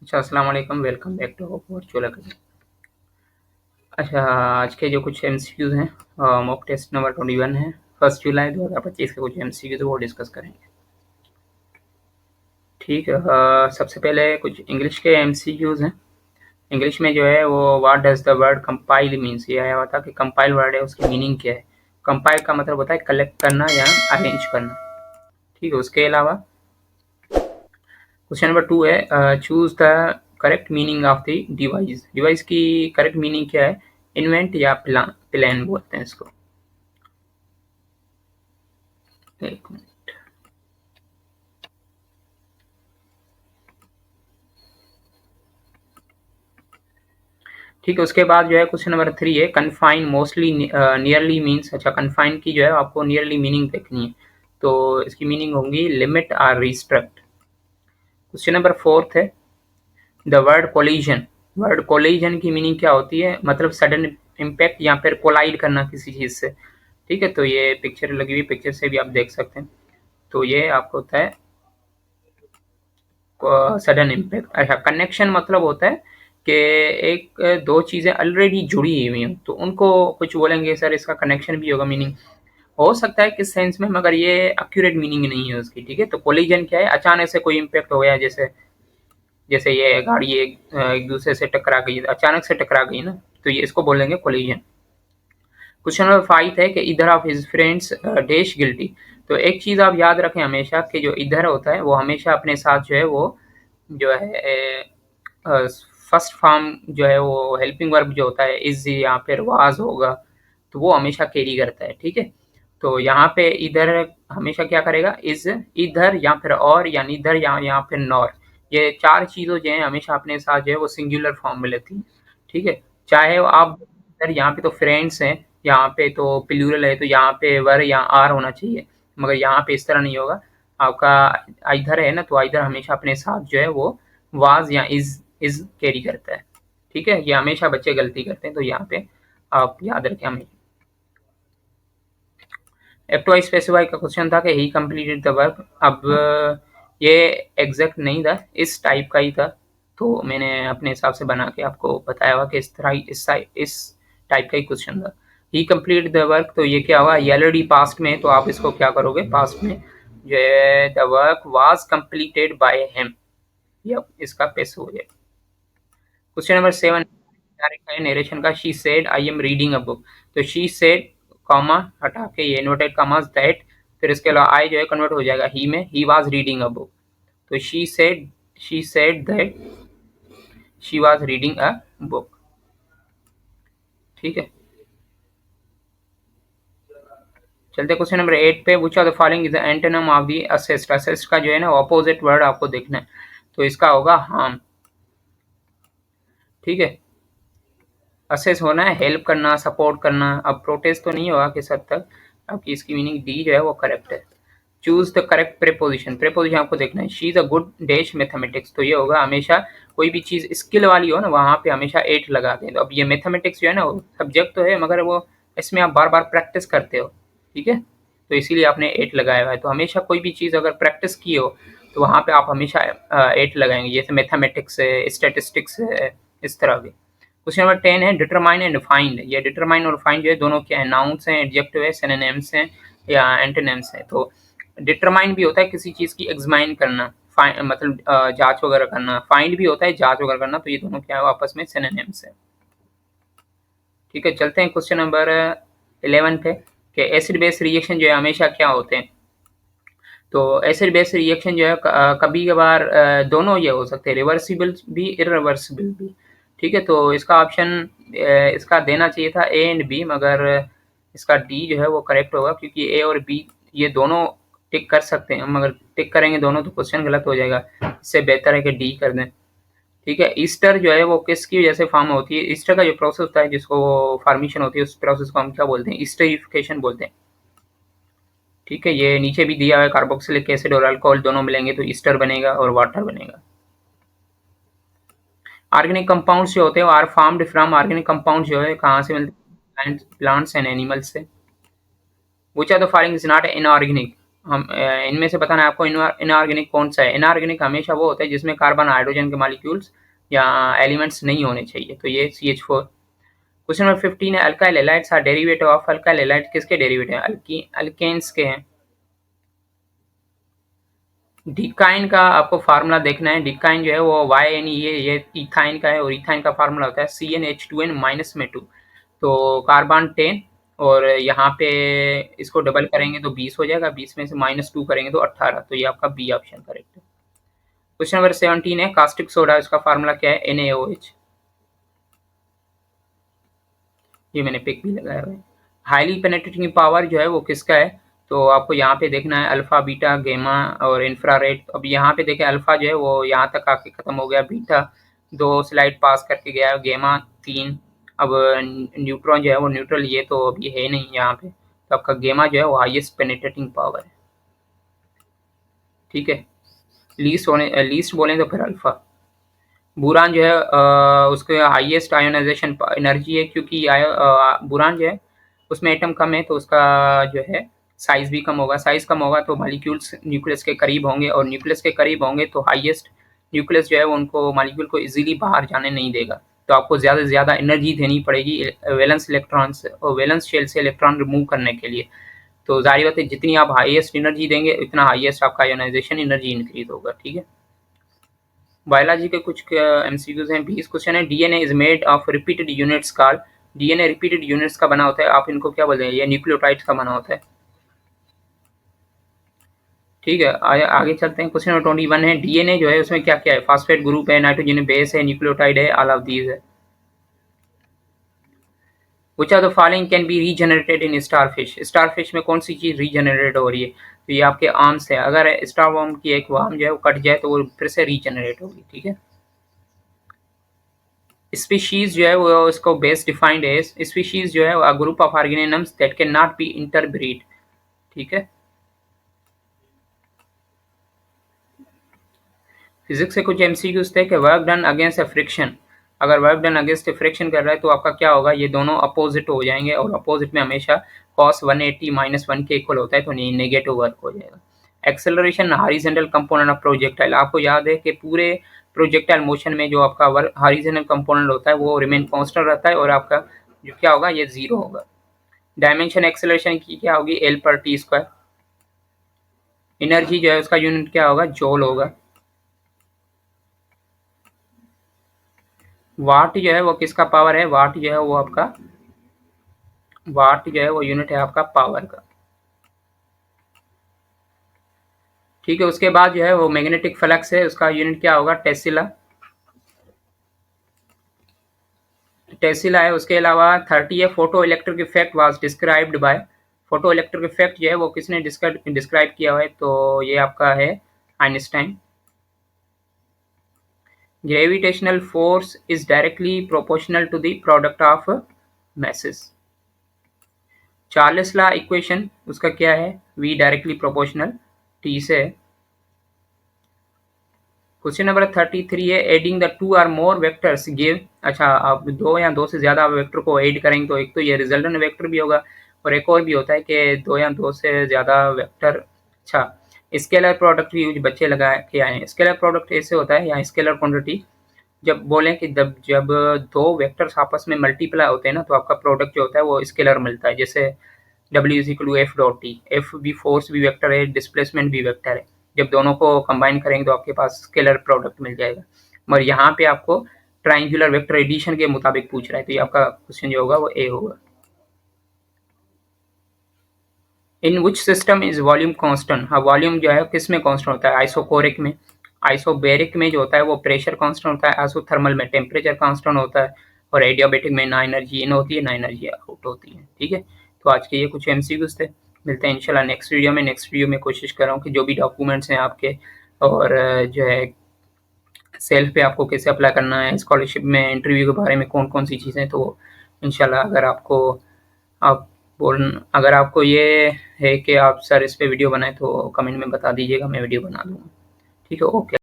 अच्छा, अस्सलाम वालेकुम, welcome back to Virtual Academy. अच्छा, आज के जो कुछ एमसीक्यूज़ हैं, मॉक टेस्ट नंबर 21 है, 1 जुलाई 2025 के कुछ एमसीक्यूज़ वो डिस्कस करेंगे। ठीक है, सबसे पहले कुछ इंग्लिश के एमसीक्यूज़ हैं। इंग्लिश में जो है वो what does the word compile means, ये आया हुआ था कि कंपाइल वर्ड है उसकी मीनिंग क्या है। कंपाइल का मतलब होता है कलेक्ट करना या अरेंज करना। ठीक है, उसके अलावा क्वेश्चन नंबर 2 है choose the correct meaning of the device. Device की करेक्ट मीनिंग क्या है? इन्वेंट या प्लान बोलते हैं इसको। एक मिनट। ठीक है, उसके बाद जो है क्वेश्चन नंबर 3 है कन्फाइन मोस्टली नियरली मीन्स। अच्छा, कन्फाइन की जो है आपको नियरली मीनिंग देखनी है, तो इसकी मीनिंग होंगी लिमिट और रिस्ट्रिक्ट। क्वेश्चन नंबर 4 है the word collision. Word collision की मीनिंग क्या होती है? मतलब सडन इम्पैक्ट या फिर कोलाइड करना किसी चीज से। ठीक है, तो ये पिक्चर लगी हुई, पिक्चर से भी आप देख सकते हैं। तो ये आपको होता है सडन इम्पैक्ट। अच्छा, कनेक्शन मतलब होता है कि एक दो चीजें ऑलरेडी जुड़ी हुई हैं तो उनको कुछ बोलेंगे सर इसका कनेक्शन भी होगा मीनिंग। हो सकता है किस सेंस में, मगर ये एक्यूरेट मीनिंग नहीं है उसकी। ठीक है, तो कोलिजन क्या है? अचानक से कोई इम्पैक्ट हो गया, जैसे जैसे ये गाड़ी एक दूसरे से टकरा गई, अचानक से टकरा गई ना, तो ये इसको बोलेंगे कोलिजन। क्वेश्चन नंबर 5 है कि इधर of his friends dash guilty. तो एक चीज आप याद रखें हमेशा कि जो इधर होता है वो हमेशा अपने साथ जो है वो जो है फर्स्ट फॉर्म जो है वो हेल्पिंग वर्ब जो होता है इज या फिर वाज होगा, तो वो हमेशा कैरी करता है। ठीक है, तो यहाँ पे इधर हमेशा क्या करेगा? इज, इधर या फिर और, या इधर या फिर नॉर। ये चार चीजों जो है हमेशा अपने साथ जो है वो सिंगुलर फॉर्म में लेती हैं। ठीक है, चाहे वो आप इधर, यहाँ पे तो फ्रेंड्स हैं, यहाँ पे तो प्लूरल है, तो यहाँ पे वर या आर होना चाहिए, मगर यहाँ पे इस तरह नहीं होगा। आपका इधर है ना, तो इधर हमेशा अपने साथ जो है वो वाज या इज कैरी करता है। ठीक है, ये हमेशा बच्चे गलती करते हैं, तो यहाँ पे आप याद रखें हमें। एफ टू आई स्पेसिफाई का क्वेश्चन था कि ही कंप्लीटेड द वर्क। अब ये एग्जैक्ट नहीं था, इस टाइप का ही था, तो मैंने अपने हिसाब से बना के आपको बताया हुआ कि इस तरह इस टाइप का ही क्वेश्चन था। ही कंप्लीट द वर्क, तो ये क्या हुआ? ये ऑलरेडी पास्ट में है, तो आप इसको क्या करोगे? पास्ट में जो है the work was completed by him, ये इसका पेश हो जाए। क्वेश्चन नंबर 7 नरेशन का, she said I am reading a book. तो शी सेड कॉमा हटा के ये इन्वर्टेड कॉमास दैट, फिर इसके अलावा आई जो है कन्वर्ट हो जाएगा ही में, he was reading a book. तो she said that she was reading a book. ठीक है, चलते क्वेश्चन नंबर 8 पे। Which of the following is the antonym of the assist. Assist का जो है ना ऑपोजिट वर्ड आपको देखना है, तो इसका होगा हार्म। ठीक है, असेस होना है हेल्प करना, सपोर्ट करना। अब प्रोटेस्ट तो नहीं होगा किस हद तक, आपकी इसकी मीनिंग डी जो है वो करेक्ट है। Choose the correct preposition. Preposition आपको देखना है, she is a good dash mathematics, तो ये होगा हमेशा कोई भी चीज स्किल वाली हो ना वहां पे हमेशा एट लगाते हैं। तो अब ये मैथमेटिक्स जो है ना सब्जेक्ट तो है, मगर वो इसमें आप बार बार प्रैक्टिस करते हो। ठीक है, तो इसीलिए आपने एट लगाया हुआ है। तो हमेशा कोई भी चीज अगर प्रैक्टिस की हो तो वहां पे आप हमेशा एट लगाएंगे, जैसे मैथमेटिक्स है, स्टेटिस्टिक्स है, इस तरह के। क्वेश्चन नंबर 10 है डिटरमाइन एंड फाइंड। ये डिटरमाइन और फाइंड जो है दोनों क्या है? नाउन्स हैं, एडजेक्टिव है, सिनोनिम्स हैं या एंटोनिम्स हैं। तो डिटरमाइन भी होता है किसी चीज की एग्जामाइन करना, मतलब जांच वगैरह करना। फाइंड भी होता है जांच वगैरह करना, तो ये दोनों क्या है? आपस में सिनोनिम्स है। ठीक है, चलते हैं क्वेश्चन नंबर 11 पे कि एसिड बेस रिएक्शन जो है हमेशा क्या होते हैं। तो एसिड बेस रिएक्शन जो है कभी कभार दोनों ये हो सकते हैं, रिवर्सिबल भी इरिवर्सिबल भी। ठीक है, तो इसका ऑप्शन इसका देना चाहिए था ए एंड बी, मगर इसका डी जो है वो करेक्ट होगा, क्योंकि ए और बी ये दोनों टिक कर सकते हैं, मगर टिक करेंगे दोनों तो क्वेश्चन गलत हो जाएगा। इससे बेहतर है कि डी कर दें। ठीक है, ईस्टर जो है वो किसकी वजह से फॉर्म होती है? ईस्टर का जो प्रोसेस होता है जिसको फॉर्मेशन होती है उस प्रोसेस को हम क्या बोलते हैं? ईस्टरिफिकेशन बोलते हैं। ठीक है, ये नीचे भी दिया हुआ है, कार्बोक्सिलिक एसिड और अल्कोहल दोनों मिलेंगे तो ईस्टर बनेगा और वाटर बनेगा। ऑर्गेनिक कंपाउंड्स जो होते हैं वो are formed from, organic compound जो है कहाँ से मिलते हैं? प्लांट्स एंड एनिमल्स से। Which are the following is not inorganic. हम इनमें से बताना है आपको इनऑर्गेनिक कौन सा है। इनऑर्गेनिक हमेशा वो होता है जिसमें कार्बन हाइड्रोजन के मॉलिक्यूल्स या एलिमेंट्स नहीं होने चाहिए, तो ये CH4। क्वेश्चन नंबर 15 है alkyl halides are derivative of. Alkyl halide किसके डेरिवेटिव हैं? अल्केन्स के हैं। डिकाइन का आपको फार्मूला देखना है। डिकाइन जो है वो YN ये इथाइन का है और इथाइन का फार्मूला होता है CnH2n माइनस में 2। तो कार्बन 10 और यहाँ पे इसको डबल करेंगे तो 20 हो जाएगा, 20 में से -2 करेंगे तो 18। तो ये आपका बी ऑप्शन करेक्ट है। क्वेश्चन नंबर 17 है कास्टिक सोडा, इसका फार्मूला क्या है? NaOH। ये मैंने पिक भी लगाया हुआ है। हाईली पेनेट्रेटिंग पावर जो है वो किसका है? तो आपको यहाँ पे देखना है अल्फा, बीटा, गामा और इंफ्रारेड। अब यहाँ पे देखें अल्फा जो है वो यहाँ तक आके खत्म हो गया, बीटा 2 स्लाइड पास करके गया, गामा 3। अब न्यूट्रॉन जो है वो न्यूट्रल, ये तो अभी है नहीं यहाँ पे। तो आपका गामा जो है वो हाईएस्ट पेनेट्रेटिंग पावर है, ठीक है। लीस्ट बोलें तो फिर अल्फा। बुरान जो है उसके हाईएस्ट आयोनाइजेशन एनर्जी है, क्योंकि बुरान जो है उसमें एटम कम है तो उसका जो है साइज भी कम होगा। साइज कम होगा तो मॉलिक्यूल्स न्यूक्लियस के करीब होंगे, और न्यूक्लियस के करीब होंगे तो हाईएस्ट न्यूक्लियस जो है उनको मॉलिक्यूल को इजीली बाहर जाने नहीं देगा। तो आपको ज़्यादा से ज़्यादा एनर्जी देनी पड़ेगी वैलेंस इलेक्ट्रॉन से और वैलेंस शेल से इलेक्ट्रॉन रिमूव करने के लिए। तो जाहिर बात है जितनी आप हाईएस्ट एनर्जी देंगे उतना हाईएस्ट आपका आयोनाइजेशन एनर्जी इंक्रीज होगा, ठीक है। बायोलॉजी के कुछ MCQs हैं। 20 क्वेश्चन है। DNA is made of repeated units called. DNA repeated units का बना होता है, आप इनको क्या बोलते हैं? ये न्यूक्लियोटाइड्स का बना होता है, ठीक है। आगे चलते हैं। क्वेश्चन नंबर 21 है डीएनए जो है उसमें क्या क्या है? फास्फेट ग्रुप है, नाइट्रोजन बेस है, न्यूक्लियोटाइड है, ऑल ऑफ दीज है। Which of the following can be regenerated in starfish? Starfish में कौन सी चीज रीजनरेट हो रही है? तो ये आपके आर्म्स है। अगर स्टार वर्म की एक वर्म जो है वो कट जाए तो वो फिर से रीजनरेट होगी, ठीक है। स्पीशीज जो है वो उसको बेस डिफाइंड है। स्पीशीज जो है group of organisms that can not be interbreed, ठीक है। फिजिक्स से कुछ MCQs थे कि work done against a friction. अगर वर्क डन अगेंस्ट फ्रिक्शन कर रहा है तो आपका क्या होगा? ये दोनों अपोजिट हो जाएंगे, और अपोजिट में हमेशा cos 180 -1 के इक्वल होता है, तो नेगेटिव वर्क हो जाएगा। Acceleration horizontal component of projectile. आपको याद है कि पूरे प्रोजेक्टाइल मोशन में जो आपका हॉरिजॉन्टल कंपोनेंट होता है वो रिमेन कांस्टेंट रहता है, और आपका जो क्या होगा ये 0 होगा। डायमेंशन एक्सेलरेशन की क्या होगी? L/t²। एनर्जी जो है उसका यूनिट क्या होगा? जूल होगा। वाट जो है वो किसका पावर है? वाट जो है वो आपका वाट जो है वो यूनिट है आपका पावर का, ठीक है। उसके बाद जो है वो मैग्नेटिक फ्लक्स है, उसका यूनिट क्या होगा? टेस्ला। टेस्ला है। उसके अलावा 30 है photo electric effect was described bye. Photo electric effect जो है वो किसने डिस्क्राइब किया हुआ है? तो ये आपका है Einstein. Gravitational force is directly proportional to the product of masses. Charles law equation उसका क्या है? V डायरेक्टली प्रोपोर्शनल T से। क्वेश्चन नंबर 33 है एडिंग द 2 और मोर वेक्टर्स गिव। अच्छा, आप 2 या 2 से ज़्यादा वेक्टर को ऐड करेंगे तो एक तो ये रिजल्टेंट वेक्टर भी होगा, और एक और भी होता है कि 2 या 2 से ज़्यादा वेक्टर। अच्छा, स्केलर प्रोडक्ट भी कुछ बच्चे लगा के आए हैं। स्केलर प्रोडक्ट ऐसे होता है, या स्केलर क्वांटिटी जब बोलें कि जब 2 वेक्टर्स आपस में मल्टीप्लाई होते हैं ना तो आपका प्रोडक्ट जो होता है वो स्केलर मिलता है। जैसे W=F.T। F भी फोर्स भी वेक्टर है, डिस्प्लेसमेंट भी वेक्टर है। जब दोनों को कंबाइन करेंगे तो आपके पास स्केलर प्रोडक्ट मिल जाएगा। मगर यहाँ पे आपको ट्राइंगुलर वेक्टर एडिशन के मुताबिक पूछ रहा है, तो ये आपका क्वेश्चन जो होगा वो ए होगा। In which system is volume constant? हाँ, वॉल्यूम जो है किस में कांस्टेंट होता है? आइसोकोरिक में। आइसोबेरिक में जो होता है वो प्रेशर कांस्टेंट होता है। आइसोथर्मल में टेम्परेचर कांस्टेंट होता है, और एडियाबेटिक में ना एनर्जी इन होती है ना एनर्जी आउट होती है, ठीक है। तो आज के ये कुछ MCQs थे। मिलते हैं इंशाल्लाह नेक्स्ट वीडियो में। नेक्स्ट वीडियो में कोशिश कर रहा हूँ कि जो भी डॉक्यूमेंट्स हैं आपके, और जो है सेल्फ पे आपको कैसे अप्लाई करना है, स्कॉलरशिप में इंटरव्यू के बारे में कौन कौन सी चीज़ें, तो इंशाल्लाह आप अगर आपको ये है कि आप सर इस पे वीडियो बनाए तो कमेंट में बता दीजिएगा, मैं वीडियो बना दूँगा, ठीक है। ओके।